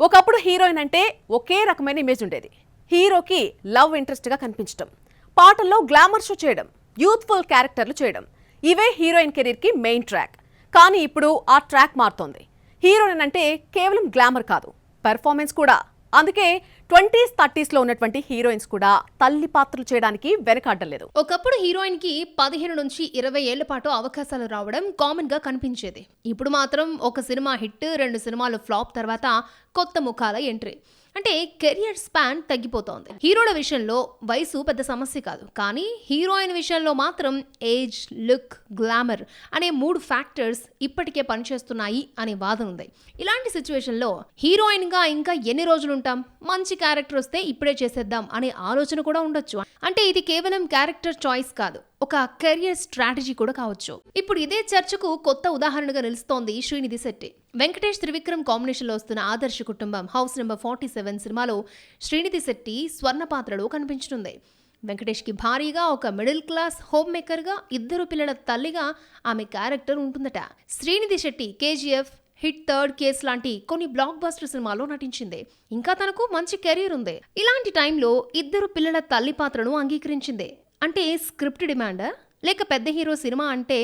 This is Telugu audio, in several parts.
ఒకప్పుడు హీరోయిన్ అంటే ఒకే రకమైన ఇమేజ్ ఉండేది. హీరోకి లవ్ ఇంట్రెస్ట్గా కనిపించడం, పాటల్లో గ్లామర్ షో చేయడం, యూత్ఫుల్ క్యారెక్టర్లు చేయడం, ఇవే హీరోయిన్ కెరీర్కి మెయిన్ ట్రాక్. కానీ ఇప్పుడు ఆ ట్రాక్ మారుతోంది. హీరోయిన్ అంటే కేవలం గ్లామర్ కాదు, పెర్ఫార్మెన్స్ కూడా. అందుకే 20s 30sలో ఉన్నటువంటి హీరోయిన్స్ కూడా తల్లి పాత్రలు చేయడానికి వెనకాడలేదు. ఒకప్పుడు హీరోయిన్ కి 15 నుంచి 20 ఏళ్ల పాటు అవకాశాలు రావడం కామన్ గా కనిపించేది. ఇప్పుడు మాత్రం ఒక సినిమా హిట్, 2 సినిమాలు ఫ్లాప్ తర్వాత కొత్త ముఖాల ఎంట్రీ. అంటే కెరియర్ స్పాన్ తగ్గిపోతోంది. హీరోల విషయంలో వయసు పెద్ద సమస్య కాదు, కానీ హీరోయిన్ విషయంలో మాత్రం ఏజ్, లుక్, గ్లామర్ అనే 3 ఫ్యాక్టర్స్ ఇప్పటికే పనిచేస్తున్నాయి అనే వాదన ఉంది. ఇలాంటి సిచ్యువేషన్లో హీరోయిన్ గా ఇంకా ఎన్ని రోజులు ఉంటాం? మంచి క్యారెక్టర్ వస్తే ఇప్పుడే చేసేద్దాం అనే ఆలోచన కూడా ఉండొచ్చు. అంటే ఇది కేవలం క్యారెక్టర్ చాయిస్ కాదు, ఒక కెరియర్ స్ట్రాటజీ కూడా కావచ్చు. ఇప్పుడు ఇదే చర్చకు కొత్త ఉదాహరణగా నిలుస్తోంది శ్రీనిధి శెట్టి. వెంకటేష్ త్రివిక్రమ్ కాంబినేషన్ లో వస్తున్న ఆదర్శ కుటుంబం హౌస్ నెంబర్ 47 సినిమాలో శ్రీనిధి శెట్టి స్వర్ణ పాత్రలో కనిపించనుంది. వెంకటేష్ కి భారీగా ఒక మిడిల్ క్లాస్ హోమ్ మేకర్ గా, 2 పిల్లల తల్లిగా ఆమె క్యారెక్టర్ ఉంటుందట. Srinidhi Shetty KGF, hit, third case లాంటి కొన్ని బ్లాక్ బస్టర్ సినిమాలో నటించింది. ఇంకా తనకు మంచి కెరీర్ ఉంది. ఇలాంటి టైంలో 2 పిల్లల తల్లి పాత్రను అంగీకరించింది. అంటే స్క్రిప్ట్ డిమాండా, లేక పెద్ద హీరో సినిమా అంటే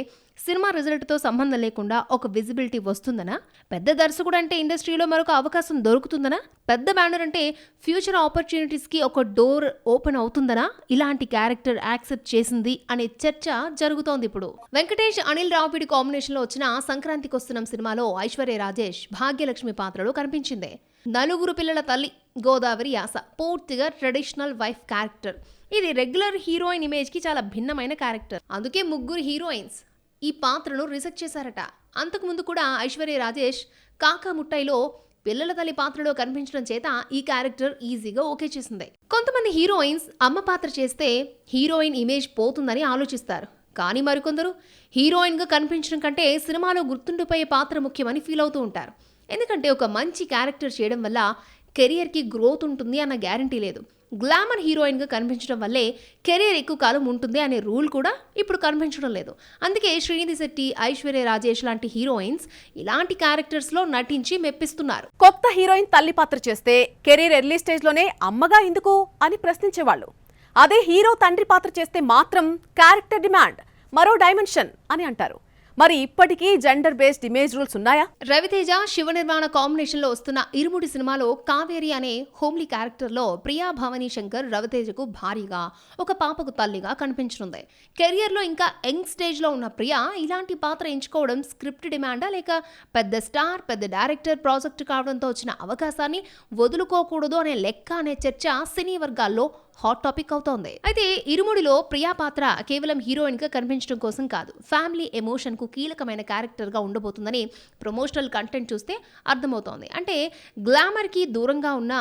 సినిమా రిజల్ట్తో సంబంధం లేకుండా ఒక విజిబిలిటీ వస్తుందనా? పెద్ద దర్శకుడు అంటే ఇండస్ట్రీలో మరొక అవకాశం దొరుకుతుందనా? పెద్ద బ్యానర్ అంటే ఫ్యూచర్ ఆపర్చునిటీస్కి ఒక డోర్ ఓపెన్ అవుతుందనా? ఇలాంటి క్యారెక్టర్ యాక్సెప్ట్ చేసింది అనే చర్చ జరుగుతోంది ఇప్పుడు. వెంకటేష్, అనిల్ రావిపూడి కాంబినేషన్లో వచ్చిన సంక్రాంతికి వస్తున్న సినిమాలో ఐశ్వర్య రాజేష్ భాగ్యలక్ష్మి పాత్రలో కనిపించింది. 4 పిల్లల తల్లి, గోదావరి యాస, పూర్తిగా ట్రెడిషనల్ వైఫ్ క్యారెక్టర్. ఇది రెగ్యులర్ హీరోయిన్ ఇమేజ్ కి చాలా భిన్నమైన క్యారెక్టర్. అందుకే 3 హీరోయిన్స్ ఈ పాత్రను రిజెక్ట్ చేశారట. అంతకుముందు కూడా ఐశ్వర్య రాజేష్ కాకా ముట్టైలో పిల్లల తల్లి పాత్రలో కనిపించడం చేత ఈ క్యారెక్టర్ ఈజీగా ఓకే చేసింది. కొంతమంది హీరోయిన్స్ అమ్మ పాత్ర చేస్తే హీరోయిన్ ఇమేజ్ పోతుందని ఆలోచిస్తారు. కానీ మరికొందరు హీరోయిన్గా కనిపించడం కంటే సినిమాలో గుర్తుండిపోయే పాత్ర ముఖ్యమని ఫీల్ అవుతూ ఉంటారు. ఎందుకంటే ఒక మంచి క్యారెక్టర్ చేయడం వల్ల కెరియర్కి గ్రోత్ ఉంటుంది అన్న గ్యారంటీ లేదు. గ్లామర్ హీరోయిన్గా కనిపించడం వల్లే కెరీర్ ఎక్కువ కాలం ఉంటుంది అనే రూల్ కూడా ఇప్పుడు కనిపించడం లేదు. అందుకే శ్రీనిధి శెట్టి, ఐశ్వర్య రాజేష్ లాంటి హీరోయిన్స్ ఇలాంటి క్యారెక్టర్స్లో నటించి మెప్పిస్తున్నారు. కొత్త హీరోయిన్ తల్లి పాత్ర చేస్తే కెరీర్ ఎర్లీ స్టేజ్లోనే అమ్మగా ఎందుకు అని ప్రశ్నించేవాళ్ళు. అదే హీరో తండ్రి పాత్ర చేస్తే మాత్రం క్యారెక్టర్ డిమాండ్, మరో డైమెన్షన్ అని అంటారు. మరి ఇప్పటికీ జెండర్ బేస్డ్ ఇమేజ్ రూల్స్ ఉన్నాయా? రవితేజ, శివ నిర్మాణ కాంబినేషన్ లో వస్తున్న ఇరుముడి సినిమాలో కావేరి అనే హోమ్లీ క్యారెక్టర్ లో ప్రియా భవానీ శంకర్ రవితేజకు భారీగా ఒక పాపకు తల్లిగా కనిపించనుంది. కెరియర్ లో ఇంకా యంగ్ స్టేజ్ లో ఉన్న ప్రియా ఇలాంటి పాత్ర ఎంచుకోవడం స్క్రిప్ట్ డిమాండా, లేక పెద్ద స్టార్, పెద్ద డైరెక్టర్ ప్రాజెక్ట్ కావడంతో వచ్చిన అవకాశాన్ని వదులుకోకూడదు అనే లెక్క అనే చర్చ సినీ వర్గాల్లో హాట్ టాపిక్ అవుతోంది. అయితే ఇరుముడిలో ప్రియా పాత్ర కేవలం హీరోయిన్ గా కనిపించడం కోసం కాదు, ఫ్యామిలీ ఎమోషన్ కు కీలకమైన క్యారెక్టర్ గా ఉండబోతుందని ప్రమోషనల్ కంటెంట్ చూస్తే అర్థమవుతోంది. అంటే గ్లామర్ కి దూరంగా ఉన్న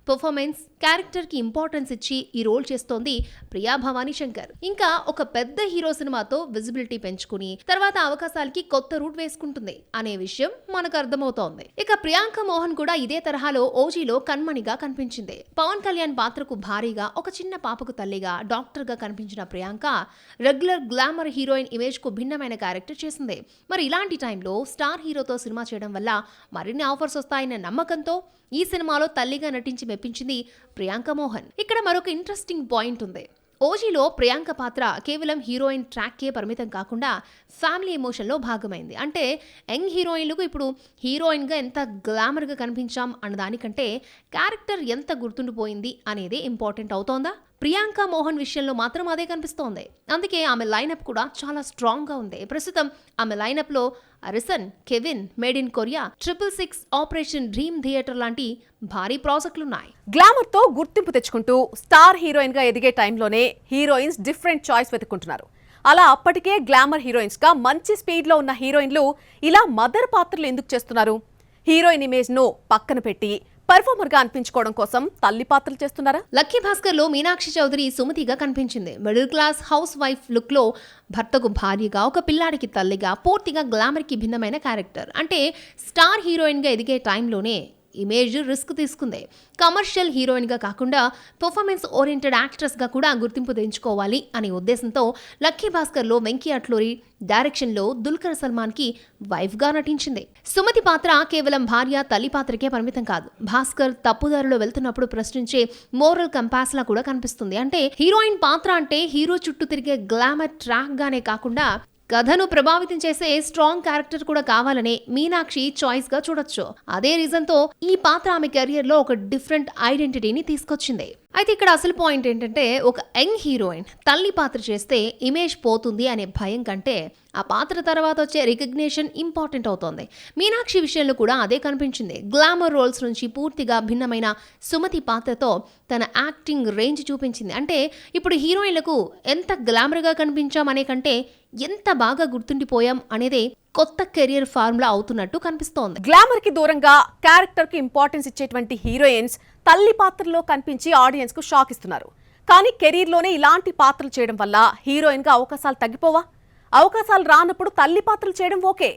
పర్ఫార్మెన్స్, క్యారెక్టర్ కి ఇంపార్టెన్స్ ఇచ్చి ఈ రోల్ చేస్తోంది ప్రియా భవానీ శంకర్. ఇంకా ఒక పెద్ద హీరో సినిమాతో విజిబిలిటీ పెంచుకుని తర్వాత అవకాశాలకి కొత్త రూట్ వేసుకుంటుంది అనే విషయం మనకు అర్థమవుతోంది. ఇక ప్రియాంక మోహన్ కూడా ఇదే తరహాలో ఓజీలో కన్మణిగా కనిపించింది. పవన్ కళ్యాణ్ పాత్రకు భారీగా ఒక చిన్న పాపకు తల్లిగా, డాక్టర్ గా కనిపించిన Priyanka regular glamour heroine image కు భిన్నమైన క్యారెక్టర్ చేసింది. మరి ఇలాంటి టైంలో స్టార్ హీరోతో సినిమా చేయడం వల్ల మరిన్ని ఆఫర్స్ వస్తాయన్న నమ్మకంతో ఈ సినిమాలో తల్లిగా నటించి మెప్పించింది ప్రియాంక మోహన్. ఇక్కడ మరొక ఇంట్రెస్టింగ్ పాయింట్ ఉంది. ఓజీలో ప్రియాంక పాత్ర కేవలం హీరోయిన్ ట్రాక్కే పరిమితం కాకుండా ఫ్యామిలీ ఎమోషన్లో భాగమైంది. అంటే యంగ్ హీరోయిన్లకు ఇప్పుడు హీరోయిన్గా ఎంత గ్లామర్గా కనిపించాం అన్నదానికంటే క్యారెక్టర్ ఎంత గుర్తుండిపోయింది అనేది ఇంపార్టెంట్ అవుతోందా? ప్రియాంక మోహన్ విషయంలో మాత్రం అదే కనిపిస్తోంది. అందుకే ఆమె లైనప్ కూడా చాలా స్ట్రాంగ్గా ఉంది. ప్రస్తుతం ఆమె లైనప్లో అరిసన్, Kevin, Made in Korea, 666, Operation Dream Theatre లాంటి భారీ ప్రాజెక్టులున్నాయి. గ్లామర్తో గుర్తింపు తెచ్చుకుంటూ స్టార్ హీరోయిన్గా ఎదిగే టైంలోనే హీరోయిన్స్ డిఫరెంట్ చాయిస్ వెతుక్కుంటున్నారు. అలా అప్పటికే గ్లామర్ హీరోయిన్స్గా మంచి స్పీడ్లో ఉన్న హీరోయిన్లు ఇలా మదర్ పాత్రలు ఎందుకు చేస్తున్నారు? హీరోయిన్ ఇమేజ్ను పక్కన పెట్టి పర్ఫార్మర్ గా అనిపించుకోవడం కోసం తల్లి పాత్రలు చేస్తున్నారా? లక్కీ భాస్కర్ లో మీనాక్షి చౌదరి సుమతిగా కనిపించింది. Middle class house wife look లో భర్తకు భార్యగా, ఒక పిల్లాడికి తల్లిగా, పూర్తిగా గ్లామర్ కి భిన్నమైన క్యారెక్టర్. అంటే స్టార్ హీరోయిన్ గా ఎదిగే టైంలోనే ఇమేజ్ రిస్క్ తీసుకుంది. కమర్షియల్ హీరోయిన్గా కాకుండా పర్ఫార్మెన్స్ ఓరియంటెడ్ యాక్ట్రెస్గా కూడా గుర్తింపు తెంచుకోవాలి అనే ఉద్దేశంతో లక్కీ భాస్కర్లో వెంకీ అట్లూరి డైరెక్షన్లో దుల్కర్ సల్మాన్కి వైఫ్గా నటించింది. సుమతి పాత్ర కేవలం భార్య తల్లి పాత్రకే పరిమితం కాదు. భాస్కర్ తప్పుదారిలో వెళ్తున్నప్పుడు ప్రశ్నించే మోరల్ కంపాస్ లా కూడా కనిపిస్తుంది. అంటే హీరోయిన్ పాత్ర అంటే హీరో చుట్టూ తిరిగే గ్లామర్ ట్రాక్ గానే కాకుండా కథను ప్రభావితం చేసే స్ట్రాంగ్ క్యారెక్టర్ కూడా కావాలనే మీనాక్షి చాయిస్ గా చూడొచ్చు. అదే రీజన్ తో ఈ పాత్ర ఆమె కెరియర్ లో ఒక డిఫరెంట్ ఐడెంటిటీని తీసుకొచ్చింది. అయితే ఇక్కడ అసలు పాయింట్ ఏంటంటే, ఒక యంగ్ హీరోయిన్ తల్లి పాత్ర చేస్తే ఇమేజ్ పోతుంది అనే భయం కంటే ఆ పాత్ర తర్వాత వచ్చే రికగ్నిషన్ ఇంపార్టెంట్ అవుతోంది. మీనాక్షి విషయంలో కూడా అదే కనిపించింది. గ్లామర్ రోల్స్ నుంచి పూర్తిగా భిన్నమైన సుమతి పాత్రతో తన యాక్టింగ్ రేంజ్ చూపించింది. అంటే ఇప్పుడు హీరోయిన్లకు ఎంత గ్లామర్గా కనిపించాం అనే కంటే ఎంత బాగా గుర్తుండిపోయాం అనేదే కొత్త కెరియర్ ఫార్ములా అవుతున్నట్టు కనిపిస్తోంది. గ్లామర్ కి దూరంగా క్యారెక్టర్ కి ఇంపార్టెన్స్ ఇచ్చేటువంటి హీరోయిన్స్ తల్లి పాత్రలో కనిపించి ఆడియన్స్ కు షాక్ ఇస్తున్నారు. కానీ కెరీర్ లోనే ఇలాంటి పాత్రలు చేయడం వల్ల హీరోయిన్ గా అవకాశాలు తగ్గిపోవా? అవకాశాలు రానప్పుడు తల్లి పాత్రలు చేయడం ఓకే,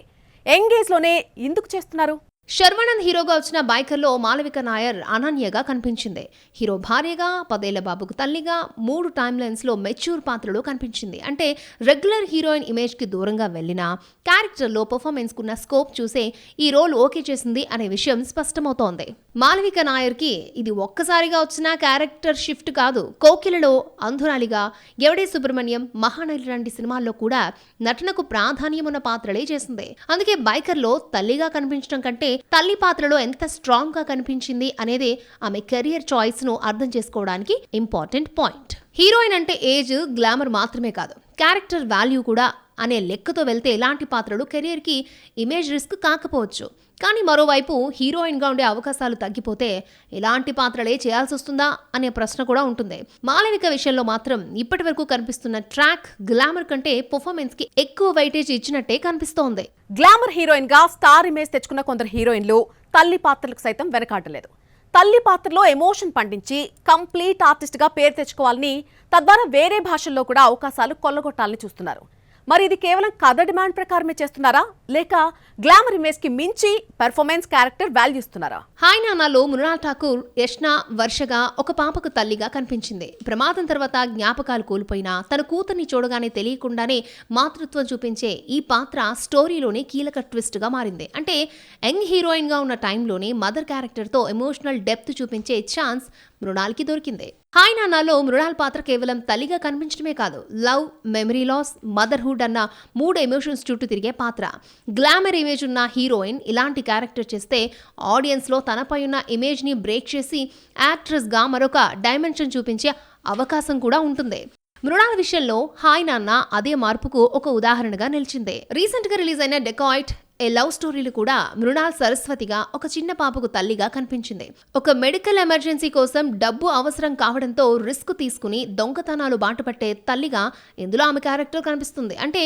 ఎంగేజ్ లోనే ఎందుకు చేస్తున్నారు? శర్వానంద్ హీరోగా వచ్చిన బైకర్లో మాళవిక నాయర్ అనన్యగా కనిపించింది. హీరో భార్యగా, 10 ఏళ్ల బాబుకు తల్లిగా 3 టైమ్ లైన్స్ లో మెచ్యూర్ పాత్రలో కనిపించింది. అంటే రెగ్యులర్ హీరోయిన్ ఇమేజ్ కి దూరంగా వెళ్లినా క్యారెక్టర్లో పర్ఫార్మెన్స్ కున్న స్కోప్ చూసే ఈ రోల్ ఓకే చేసింది అనే విషయం స్పష్టమవుతోంది. మాళవిక నాయర్ కి ఇది ఒక్కసారిగా వచ్చిన క్యారెక్టర్ షిఫ్ట్ కాదు. కోకిలలో అంధురాలిగా, ఎవడే సుబ్రహ్మణ్యం, మహానటి లాంటి సినిమాల్లో కూడా నటనకు ప్రాధాన్యం ఉన్న పాత్రలే చేసింది. అందుకే బైకర్లో తల్లిగా కనిపించడం కంటే తల్లి పాత్రలో ఎంత స్ట్రాంగ్ గా కనిపించింది అనేది ఆమె కెరియర్ చాయిస్ ను అర్థం చేసుకోవడానికి ఇంపార్టెంట్ పాయింట్. హీరోయిన్ అంటే ఏజ్, గ్లామర్ మాత్రమే కాదు, క్యారెక్టర్ వాల్యూ కూడా అనే లెక్కతో వెళ్తే ఇలాంటి పాత్రలు కెరియర్ కి ఇమేజ్ రిస్క్ కాకపోవచ్చు. కానీ మరోవైపు హీరోయిన్ గా ఉండే అవకాశాలు తగ్గిపోతే ఇలాంటి పాత్రలే చేయాల్సి వస్తుందా అనే ప్రశ్న కూడా ఉంటుంది. మాళవిక విషయంలో మాత్రం ఇప్పటి వరకు కనిపిస్తున్న ట్రాక్ గ్లామర్ కంటే పర్ఫార్మెన్స్ కి ఎక్కువ వెయిటేజ్ ఇచ్చినట్టే కనిపిస్తోంది. గ్లామర్ హీరోయిన్ గా స్టార్ ఇమేజ్ తెచ్చుకున్న కొందరు హీరోయిన్లు తల్లి పాత్రలకు సైతం వెనకాడలేదు. తల్లి పాత్రలో ఎమోషన్ పండించి కంప్లీట్ ఆర్టిస్ట్ గా పేరు తెచ్చుకోవాలని, తద్వారా వేరే భాషల్లో కూడా అవకాశాలు కొల్లగొట్టాలని చూస్తున్నారు. మరి ఇది కేవలం కథ డిమాండ్ ప్రకారమే చేస్తున్నారా, లేక గ్లామర్ ఇమేజ్ కి మించి పెర్ఫార్మెన్స్ క్యారెక్టర్ వాల్యూ ఇస్తున్నారా? హాయ్ నానాలో మృణాల్ ఠాకూర్ యష్నా వర్షగా ఒక పాపకు తల్లిగా కనిపించింది. ప్రమాదం తర్వాత జ్ఞాపకాలు కోల్పోయినా తన కూతుర్ని చూడగానే తెలియకుండానే మాతృత్వం చూపించే ఈ పాత్ర స్టోరీలోనే కీలక ట్విస్ట్ గా మారింది. అంటే యంగ్ హీరోయిన్ గా ఉన్న టైంలోనే మదర్ క్యారెక్టర్ తో ఎమోషనల్ డెప్త్ చూపించే ఛాన్స్ మృణాల్కి దొరికింది. హాయ్ నానాలో మృణాల్ పాత్ర కేవలం తల్లిగా కనిపించడమే కాదు, లవ్, మెమరీ లాస్, మదర్హుడ్ అన్న 3 ఎమోషన్స్ చుట్టూ తిరిగే పాత్ర. గ్లామర్ ఇమేజ్ ఉన్న హీరోయిన్ ఇలాంటి క్యారెక్టర్ చేస్తే ఆడియన్స్ లో తనపై ఉన్న ఇమేజ్ ని బ్రేక్ చేసి యాక్ట్రెస్ గా మరొక డైమెన్షన్ చూపించే అవకాశం కూడా ఉంటుంది. మృణాల్ విషయంలో హాయ్ నాన్న అదే మార్పుకు ఒక ఉదాహరణగా నిలిచింది. రీసెంట్ గా రిలీజ్ అయిన డెకాయిట్ ఏ లవ్ స్టోరీలు కూడా మృణాల్ సరస్వతిగా ఒక చిన్న పాపకు తల్లిగా కనిపించింది. ఒక మెడికల్ ఎమర్జెన్సీ కోసం డబ్బు అవసరం కావడంతో రిస్క్ తీసుకుని దొంగతనాలు బాటపట్టే తల్లిగా ఇందులో ఆమె క్యారెక్టర్ కనిపిస్తుంది. అంటే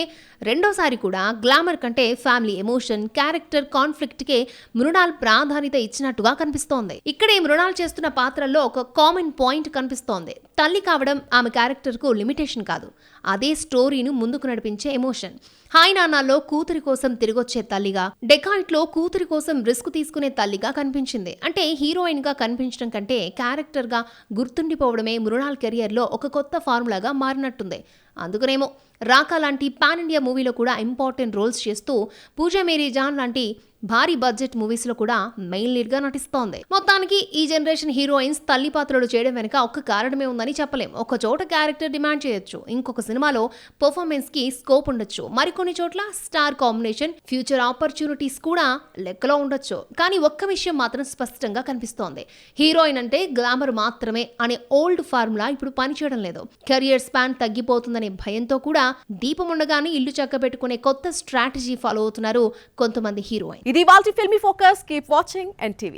రెండోసారి కూడా గ్లామర్ కంటే ఫ్యామిలీ ఎమోషన్, క్యారెక్టర్ కాన్ఫ్లిక్ట్ కే మృణాల్ ప్రాధాన్యత ఇచ్చినట్టుగా కనిపిస్తోంది. ఇక్కడే మృణాల్ చేస్తున్న పాత్రల్లో ఒక కామన్ పాయింట్ కనిపిస్తోంది. తల్లి కావడం ఆమె క్యారెక్టర్ కు లిమిటేషన్ కాదు, అదే స్టోరీను ముందుకు నడిపించే ఎమోషన్. హాయ్ నానాల్లో కూతురి కోసం తిరిగొచ్చే తల్లిగా, డెకాయిట్ లో కూతురి కోసం రిస్క్ తీసుకునే తల్లిగా కనిపించింది. అంటే హీరోయిన్ గా కనిపించడం కంటే క్యారెక్టర్ గా గుర్తుండిపోవడమే మృణాల్ కెరియర్ లో ఒక కొత్త ఫార్ములాగా మారినట్టుంది. అందుకనేమో రాకా లాంటి పాన్ ఇండియా మూవీలో కూడా ఇంపార్టెంట్ రోల్స్ చేస్తూ పూజా మేరీ జాన్ లాంటి భారీ బడ్జెట్ మూవీస్ లో కూడా మెయిన్ లీడ్ గా నటిస్తోంది. మొత్తానికి ఈ జనరేషన్ హీరోయిన్స్ తల్లి పాత్రలు చేయడం వెనుక ఒక్క కారణమే ఉందని చెప్పలేం. ఒక చోట క్యారెక్టర్ డిమాండ్ చేయొచ్చు, ఇంకొక సినిమాలో పర్ఫార్మెన్స్ కి స్కోప్ ఉండొచ్చు, మరికొన్ని చోట్ల స్టార్ కాంబినేషన్, ఫ్యూచర్ ఆపర్చునిటీస్ కూడా లెక్కలో ఉండొచ్చు. కానీ ఒక్క విషయం మాత్రం స్పష్టంగా కనిపిస్తోంది, హీరోయిన్ అంటే గ్లామర్ మాత్రమే అనే ఓల్డ్ ఫార్ములా ఇప్పుడు పనిచేయడం లేదు. కెరియర్ స్పాన్ తగ్గిపోతుందనే భయంతో కూడా దీపం ఉండగానే ఇల్లు చక్కబెట్టుకునే కొత్త స్ట్రాటజీ ఫాలో అవుతున్నారు కొంతమంది హీరోయిన్. ఇది వాల్టి filmy focus. Keep watching NTV.